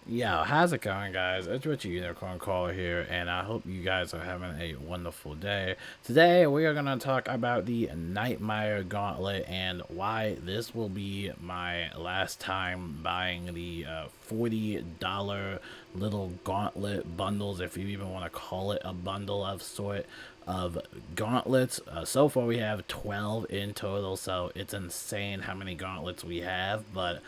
Yo, how's it going, guys? It's Richie Unicorn Caller here, and I hope you guys are having a wonderful day. Today, we are going to talk about the NightBringer Gauntlet and why this will be my last time buying the $40 little gauntlet bundles, if you even want to call it a bundle of sort of gauntlets. So far, we have 12 in total, so it's insane how many gauntlets we have, but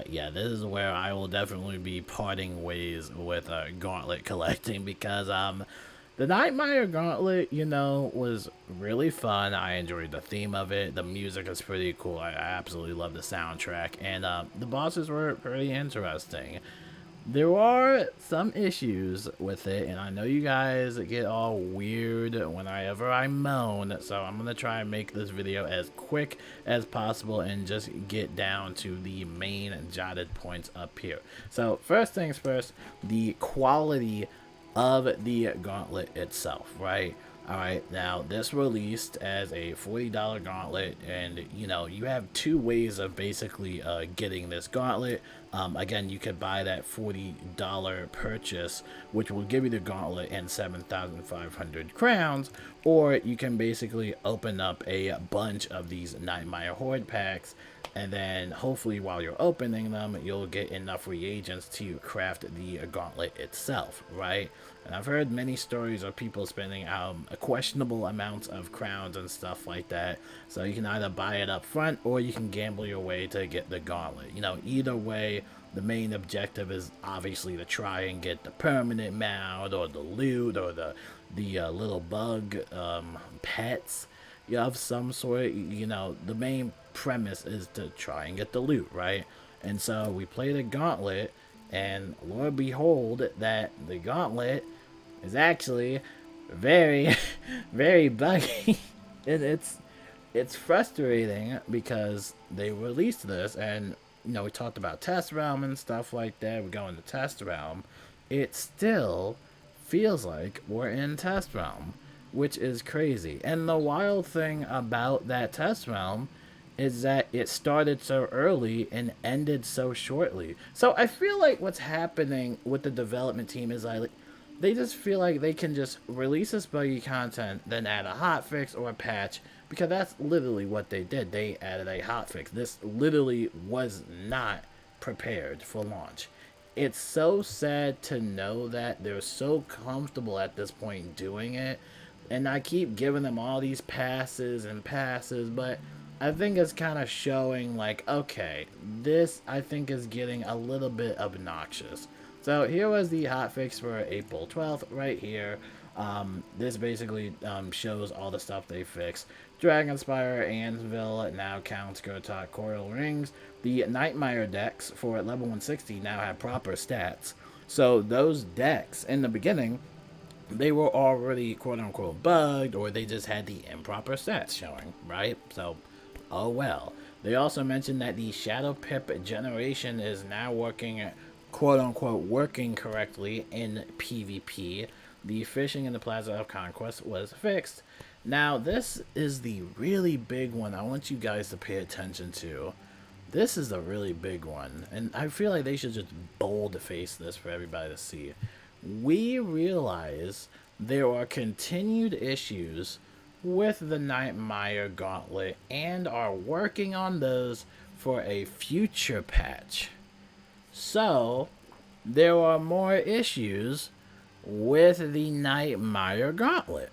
yeah, this is where I will definitely be parting ways with gauntlet collecting because the Nightmare Gauntlet, was really fun. I enjoyed the theme of it. The music is pretty cool. I absolutely love the soundtrack, and the bosses were pretty interesting. There are some issues with it, and I know you guys get all weird whenever I moan, so I'm going to try and make this video as quick as possible and just get down to the main jotted points up here. So first things first, the quality of the gauntlet itself, right? All right, now this released as a $40 gauntlet, and you have two ways of basically getting this gauntlet. Again, you could buy that $40 purchase, which will give you the gauntlet and 7,500 crowns, or you can basically open up a bunch of these Nightmare Horde packs, and then hopefully while you're opening them, you'll get enough reagents to craft the gauntlet itself, right? And I've heard many stories of people spending questionable amounts of crowns and stuff like that. So you can either buy it up front or you can gamble your way to get the gauntlet. Either way, the main objective is obviously to try and get the permanent mount or the loot or the little bug pets of some sort. The main premise is to try and get the loot, right? And so we play the gauntlet, and Lord behold, that the gauntlet is actually very, very buggy. and it's frustrating because they released this, and we talked about test realm and stuff like that. We go into test realm, it still feels like we're in test realm, which is crazy. And the wild thing about that test realm is that it started so early and ended so shortly. So I feel like what's happening with the development team is like they just feel like they can just release this buggy content, then add a hotfix or a patch, because that's literally what they did. They added a hotfix. This literally was not prepared for launch. It's so sad to know that they're so comfortable at this point doing it, and I keep giving them all these passes and passes, but I think it's kind of showing like, okay, this I think is getting a little bit obnoxious. So here was the hotfix for April 12th right here. This basically shows all the stuff they fixed. Dragonspire, Anvil now counts Gotok Coil Rings. The Nightmare decks for level 160 now have proper stats. So those decks in the beginning, they were already quote unquote bugged, or they just had the improper stats showing, right? So, oh well. They also mentioned that the Shadow Pip generation is now working, quote unquote, working correctly in PvP. The fishing in the Plaza of Conquest was fixed. Now, this is the really big one I want you guys to pay attention to. This is a really big one, and I feel like they should just bold face this for everybody to see. We realize there are continued issues with the Nightmare Gauntlet and are working on those for a future patch. So, there are more issues with the Nightmare Gauntlet.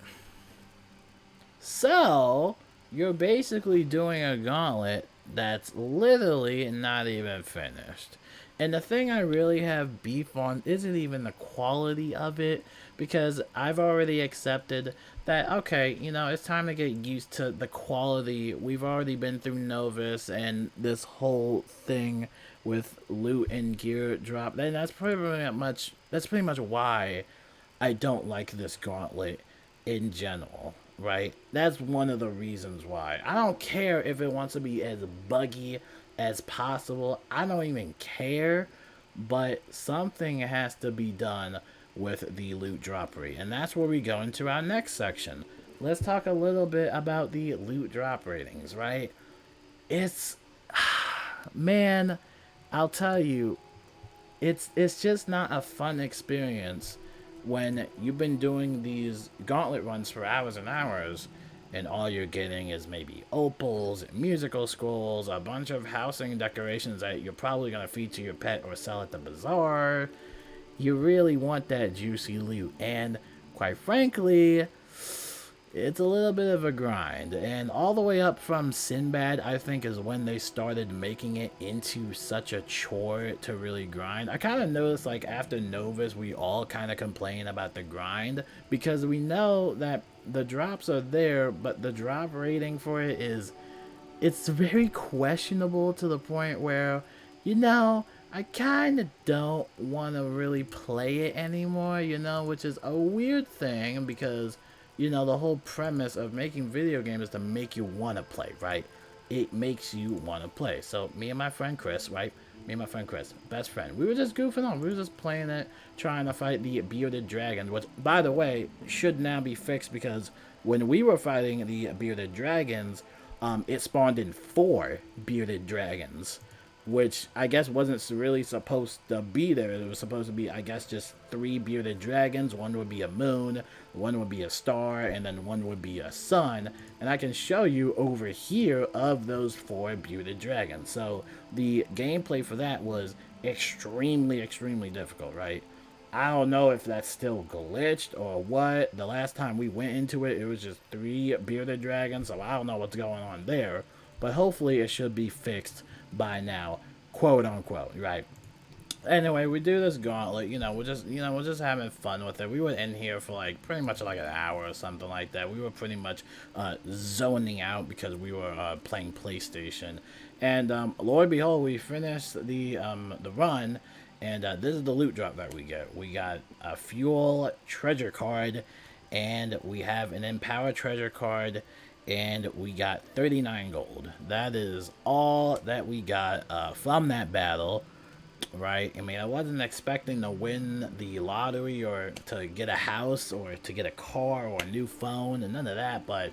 So, you're basically doing a gauntlet that's literally not even finished. And the thing I really have beef on isn't even the quality of it, because I've already accepted that, okay, it's time to get used to the quality. We've already been through Novus and this whole thing with loot and gear drop. And that's pretty much why I don't like this gauntlet in general, right? That's one of the reasons why. I don't care if it wants to be as buggy as possible. I don't even care, but something has to be done with the loot droppery, and that's where we go into our next section. Let's talk a little bit about the loot drop ratings, right? It's man, I'll tell you, it's just not a fun experience when you've been doing these gauntlet runs for hours and hours, and all you're getting is maybe opals, musical scrolls, a bunch of housing decorations that you're probably going to feed to your pet or sell at the bazaar. You really want that juicy loot, and quite frankly, it's a little bit of a grind. And all the way up from Sinbad, I think, is when they started making it into such a chore to really grind. I kind of noticed, like, after Novus, we all kind of complain about the grind, because we know that the drops are there, but the drop rating for it is, it's very questionable, to the point where, you know, I kind of don't want to really play it anymore, you know, which is a weird thing, because, you know, the whole premise of making video games is to make you want to play, right? It makes you want to play. So me and my friend Chris, right? Me and my friend Chris, best friend, we were just goofing on. We were just playing it, trying to fight the bearded dragon, which, by the way, should now be fixed, because when we were fighting the bearded dragons, it spawned in 4 bearded dragons, which I guess wasn't really supposed to be there. It was supposed to be, I guess, just 3 bearded dragons. One would be a moon, one would be a star, and then one would be a sun. And I can show you over here of those 4 bearded dragons. So the gameplay for that was extremely, extremely difficult, right? I don't know if that's still glitched or what. The last time we went into it, it was just 3 bearded dragons, so I don't know what's going on there. But hopefully it should be fixed by now, quote unquote, right? Anyway, we do this gauntlet, we're just having fun with it. We were in here for like pretty much like an hour or something like that. We were pretty much zoning out because we were playing PlayStation. And Lord behold, we finished the run, and this is the loot drop that we get. We got a fuel treasure card, and we have an empower treasure card, and we got 39 gold. That is all that we got from that battle, right? I mean, I wasn't expecting to win the lottery or to get a house or to get a car or a new phone and none of that, but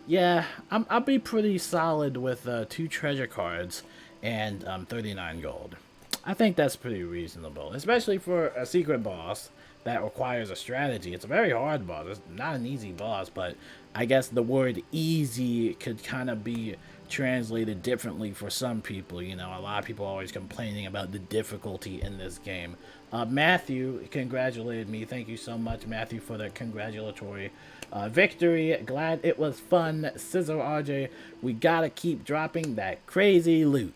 yeah, I'll be pretty solid with 2 treasure cards and 39 gold. I think that's pretty reasonable, especially for a secret boss that requires a strategy. It's a very hard boss. It's not an easy boss, but I guess the word easy could kind of be translated differently for some people. You know, a lot of people are always complaining about the difficulty in this game. Matthew congratulated me. Thank you so much, Matthew, for the congratulatory victory. Glad it was fun. Scissor RJ, we gotta keep dropping that crazy loot.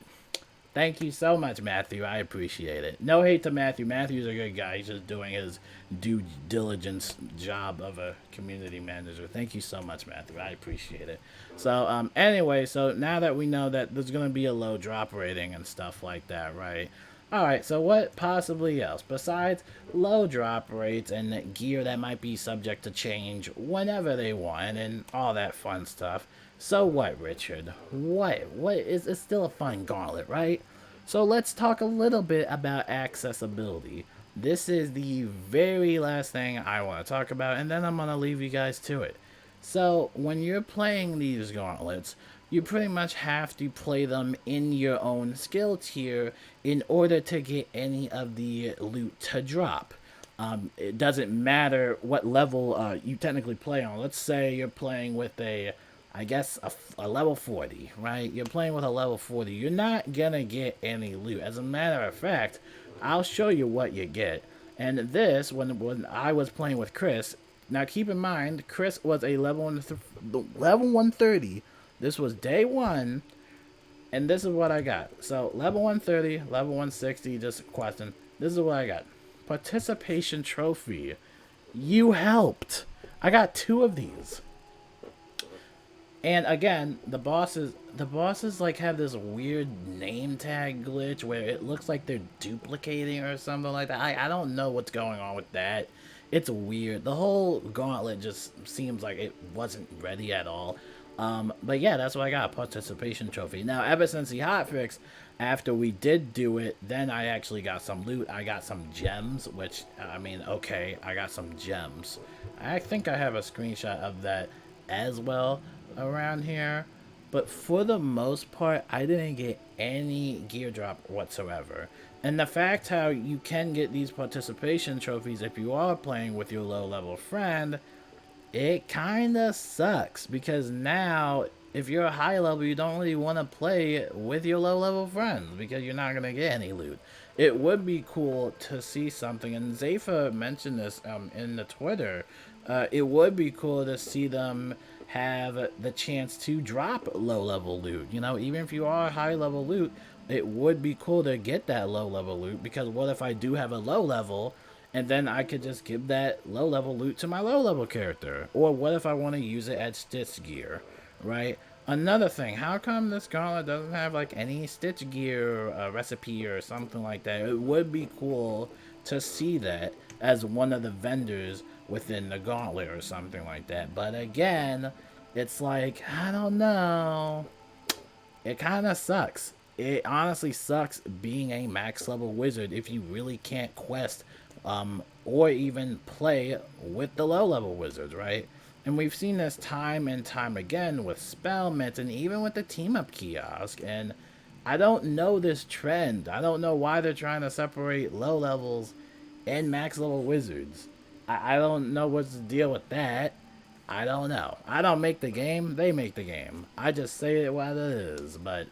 Thank you so much, Matthew. I appreciate it. No hate to Matthew. Matthew's a good guy. He's just doing his due diligence job of a community manager. Thank you so much, Matthew. I appreciate it. So, anyway, so now that we know that there's going to be a low drop rating and stuff like that, right? Alright, so what possibly else? Besides low drop rates and gear that might be subject to change whenever they want and all that fun stuff. So what, Richard? What is, it's still a fun gauntlet, right? So let's talk a little bit about accessibility. This is the very last thing I want to talk about, and then I'm going to leave you guys to it. So when you're playing these gauntlets, you pretty much have to play them in your own skill tier in order to get any of the loot to drop. It doesn't matter what level you technically play on. Let's say you're playing with a level 40, right? You're playing with a level 40. You're not gonna get any loot. As a matter of fact, I'll show you what you get. And this, when I was playing with Chris, now keep in mind, Chris was a level 130. This was day 1, and this is what I got. So, level 130, level 160, just a question. This is what I got. Participation trophy. You helped. I got 2 of these. And again, the bosses like have this weird name tag glitch where it looks like they're duplicating or something like that. I don't know what's going on with that. It's weird. The whole gauntlet just seems like it wasn't ready at all. But yeah, that's what I got, participation trophy. Now, ever since the hotfix, after we did do it, then I actually got some loot. I got some gems, which, I mean, okay, I got some gems. I think I have a screenshot of that as well around here. but for the most part, I didn't get any gear drop whatsoever. And the fact how you can get these participation trophies if you are playing with your low level friend, it kind of sucks because now if you're a high level, you don't really want to play with your low level friends because you're not going to get any loot. It would be cool to see something, and Zephyr mentioned this in the Twitter. It would be cool to see them have the chance to drop low level loot. You know, even if you are high level loot, it would be cool to get that low level loot, because what if I do have a low level and then I could just give that low level loot to my low level character? Or what if I want to use it as Stitch gear, right? Another thing, how come this gauntlet doesn't have like any Stitch gear recipe or something like that? It would be cool to see that as one of the vendors within the gauntlet or something like that. But again, it's like, I don't know. It kind of sucks. It honestly sucks being a max level wizard if you really can't quest or even play with the low level wizards, right? And we've seen this time and time again with Spellmint and even with the team up kiosk. And I don't know this trend. I don't know why they're trying to separate low levels and max level wizards. I don't know what's the deal with that. I don't know. I don't make the game. They make the game. I just say it what it is. But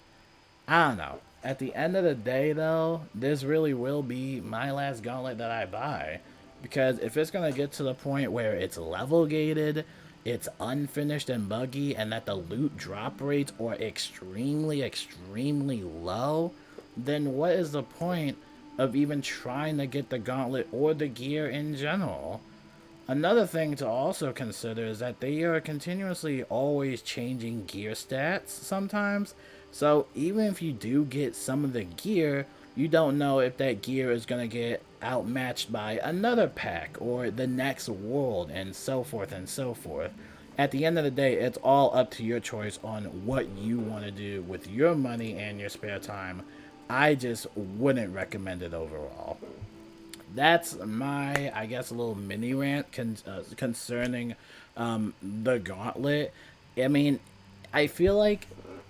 I don't know. At the end of the day, though, this really will be my last gauntlet that I buy. Because if it's going to get to the point where it's level gated, it's unfinished and buggy, and that the loot drop rates are extremely, extremely low, then what is the point of even trying to get the gauntlet or the gear in general? Another thing to also consider is that they are continuously always changing gear stats sometimes. So even if you do get some of the gear, you don't know if that gear is going to get outmatched by another pack or the next world, and so forth and so forth. At the end of the day, it's all up to your choice on what you want to do with your money and your spare time. I just wouldn't recommend it overall. That's my, I guess, a little mini rant concerning the gauntlet. I mean, I feel like,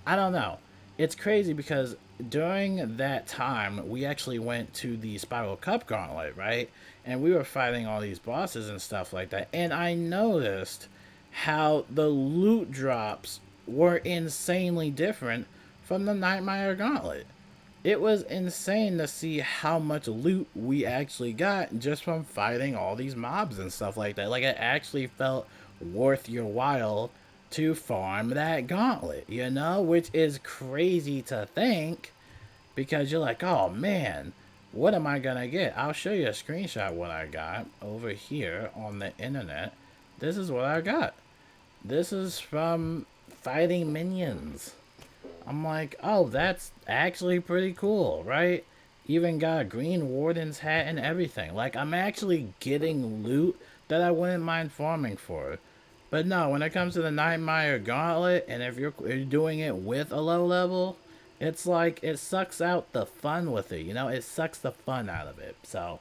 I don't know. It's crazy because during that time, we actually went to the Spiral Cup Gauntlet, right? And we were fighting all these bosses and stuff like that. And I noticed how the loot drops were insanely different from the NightBringer Gauntlet. It was insane to see how much loot we actually got just from fighting all these mobs and stuff like that. Like, it actually felt worth your while to farm that gauntlet, you know? Which is crazy to think, because you're like, oh man, what am I gonna get? I'll show you a screenshot of what I got over here on the internet. This is what I got. This is from fighting minions. I'm like, oh, that's actually pretty cool, right? Even got a green warden's hat and everything. Like, I'm actually getting loot that I wouldn't mind farming for. But no, when it comes to the NightBringer Gauntlet, and if you're doing it with a low level, it's like, it sucks out the fun with it, you know? It sucks the fun out of it. So,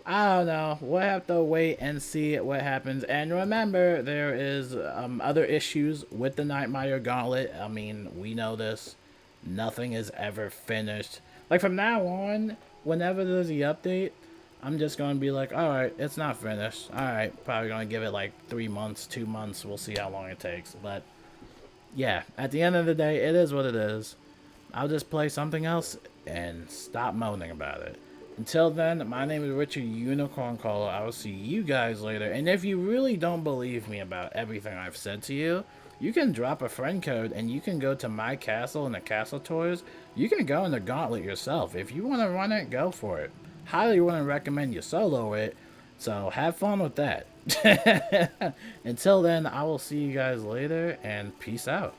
I don't know. We'll have to wait and see what happens. And remember, there is other issues with the NightBringer Gauntlet. I mean, we know this. Nothing is ever finished. Like, from now on, whenever there's the update, I'm just going to be like, alright, it's not finished. Alright, probably going to give it like 3 months, 2 months. We'll see how long it takes. But, yeah, at the end of the day, it is what it is. I'll just play something else and stop moaning about it. Until then, my name is Richard Unicorn Caller. I will see you guys later. And if you really don't believe me about everything I've said to you, you can drop a friend code and you can go to my castle and the castle tours. You can go in the gauntlet yourself. If you want to run it, go for it. Highly wouldn't recommend you solo it. So have fun with that. Until then, I will see you guys later and peace out.